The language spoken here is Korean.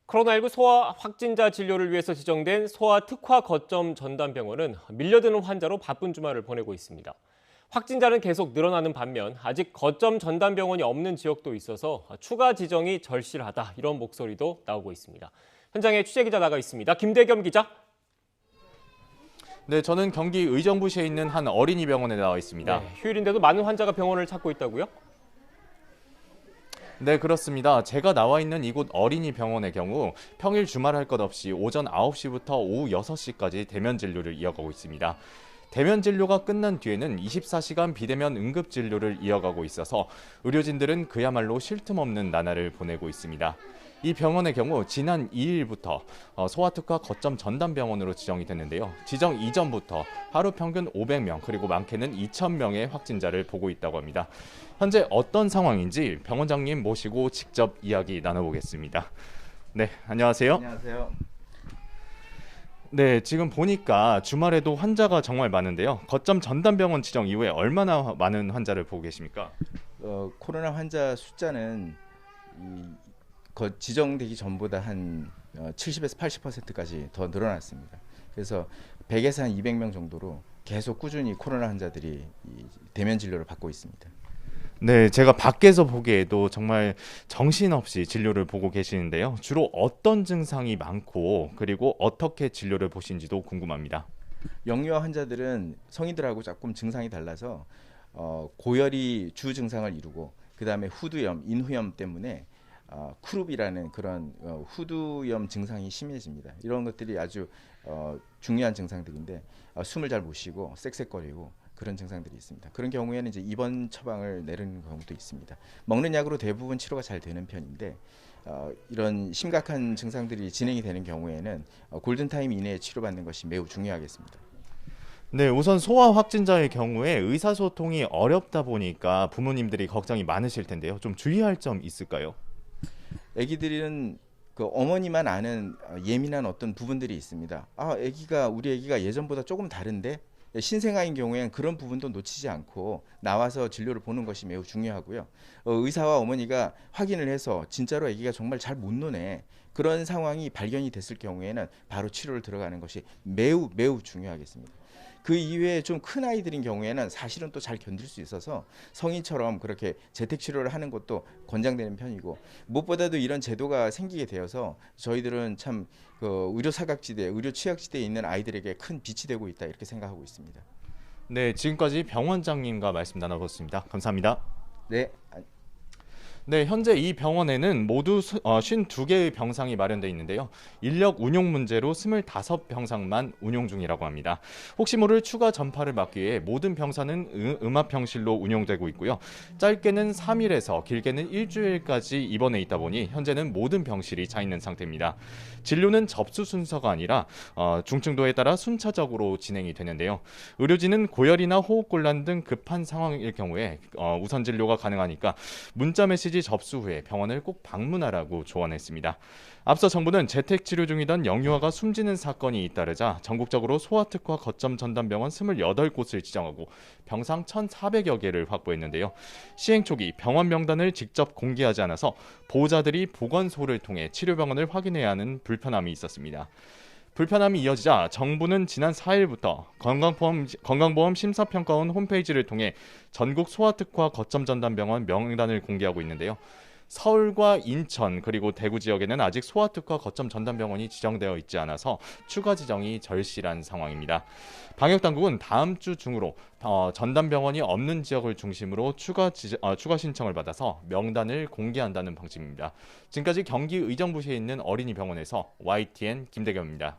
코로나19 소아 확진자 진료를 위해서 지정된 소아 특화 거점 전담병원은 밀려드는 환자로 바쁜 주말을 보내고 있습니다. 확진자는 계속 늘어나는 반면 아직 거점 전담병원이 없는 지역도 있어서 추가 지정이 절실하다 이런 목소리도 나오고 있습니다. 현장에 취재기자 나가 있습니다. 김대겸 기자. 네, 저는 경기 의정부시에 있는 한 어린이 병원에 나와 있습니다. 휴일인데도 많은 환자가 병원을 찾고 있다고요? 네, 그렇습니다. 제가 나와 있는 이곳 어린이 병원의 경우 평일 주말 할 것 없이 오전 9시부터 오후 6시까지 대면 진료를 이어가고 있습니다. 대면 진료가 끝난 뒤에는 24시간 비대면 응급 진료를 이어가고 있어서 의료진들은 그야말로 쉴 틈 없는 나날을 보내고 있습니다. 이 병원의 경우 지난 2일부터 소아특화 거점 전담병원으로 지정이 됐는데요. 지정 이전부터 하루 평균 500명 그리고 많게는 2,000명의 확진자를 보고 있다고 합니다. 현재 어떤 상황인지 병원장님 모시고 직접 이야기 나눠보겠습니다. 네, 안녕하세요. 안녕하세요. 네, 지금 보니까 주말에도 환자가 정말 많은데요. 거점 전담병원 지정 이후에 얼마나 많은 환자를 보고 계십니까? 코로나 환자 숫자는 지정되기 전보다 한 70에서 80%까지 더 늘어났습니다. 그래서 100에서 한 200명 정도로 계속 꾸준히 코로나 환자들이 대면 진료를 받고 있습니다. 네, 제가 밖에서 보기에도 정말 정신없이 진료를 보고 계시는데요. 주로 어떤 증상이 많고 그리고 어떻게 진료를 보신지도 궁금합니다. 영유아 환자들은 성인들하고 조금 증상이 달라서 고열이 주 증상을 이루고 그 다음에 후두염, 인후염 때문에 크룹이라는 그런 후두염 증상이 심해집니다. 이런 것들이 아주 중요한 증상들인데 숨을 잘 못 쉬고 쌕쌕거리고 그런 증상들이 있습니다. 그런 경우에는 이제 입원 처방을 내리는 경우도 있습니다. 먹는 약으로 대부분 치료가 잘 되는 편인데 이런 심각한 증상들이 진행이 되는 경우에는 골든타임 이내에 치료받는 것이 매우 중요하겠습니다. 네, 우선 소아 확진자의 경우에 의사소통이 어렵다 보니까 부모님들이 걱정이 많으실 텐데요. 좀 주의할 점 있을까요? 아기들은 그 어머니만 아는 예민한 어떤 부분들이 있습니다. 우리 아기가 예전보다 조금 다른데 신생아인 경우에는 그런 부분도 놓치지 않고 나와서 진료를 보는 것이 매우 중요하고요. 의사와 어머니가 확인을 해서 진짜로 아기가 정말 잘 못 노네 그런 상황이 발견이 됐을 경우에는 바로 치료를 들어가는 것이 매우 중요하겠습니다. 그 이외에 좀 큰 아이들인 경우에는 사실은 또 잘 견딜 수 있어서 성인처럼 그렇게 재택 치료를 하는 것도 권장되는 편이고 무엇보다도 이런 제도가 생기게 되어서 저희들은 참 의료 사각지대, 의료 취약지대에 있는 아이들에게 큰 빛이 되고 있다 이렇게 생각하고 있습니다. 네, 지금까지 병원장님과 말씀 나눠봤습니다. 감사합니다. 네. 네, 현재 이 병원에는 모두 52개의 병상이 마련되어 있는데요. 인력 운용 문제로 25병상만 운용 중이라고 합니다. 혹시 모를 추가 전파를 막기 위해 모든 병상은 음압병실로 운용되고 있고요. 짧게는 3일에서 길게는 일주일까지 입원해 있다 보니 현재는 모든 병실이 차 있는 상태입니다. 진료는 접수 순서가 아니라 중증도에 따라 순차적으로 진행이 되는데요. 의료진은 고열이나 호흡곤란 등 급한 상황일 경우에 우선 진료가 가능하니까 문자 메시지 접수 후에 병원을 꼭 방문하라고 조언했습니다. 앞서 정부는 재택 치료 중이던 영유아가 숨지는 사건이 잇따르자 전국적으로 소아특화 거점 전담병원 28곳을 지정하고 병상 1,400여 개를 확보했는데요. 시행 초기 병원 명단을 직접 공개하지 않아서 보호자들이 보건소를 통해 치료병원을 확인해야 하는 불편함이 있었습니다. 불편함이 이어지자 정부는 지난 4일부터 건강보험 심사평가원 홈페이지를 통해 전국 소아특화 거점 전담병원 명단을 공개하고 있는데요. 서울과 인천 그리고 대구 지역에는 아직 소아특화 거점 전담병원이 지정되어 있지 않아서 추가 지정이 절실한 상황입니다. 방역당국은 다음 주 중으로 전담병원이 없는 지역을 중심으로 추가 신청을 받아서 명단을 공개한다는 방침입니다. 지금까지 경기 의정부시에 있는 어린이 병원에서 YTN 김대겸입니다.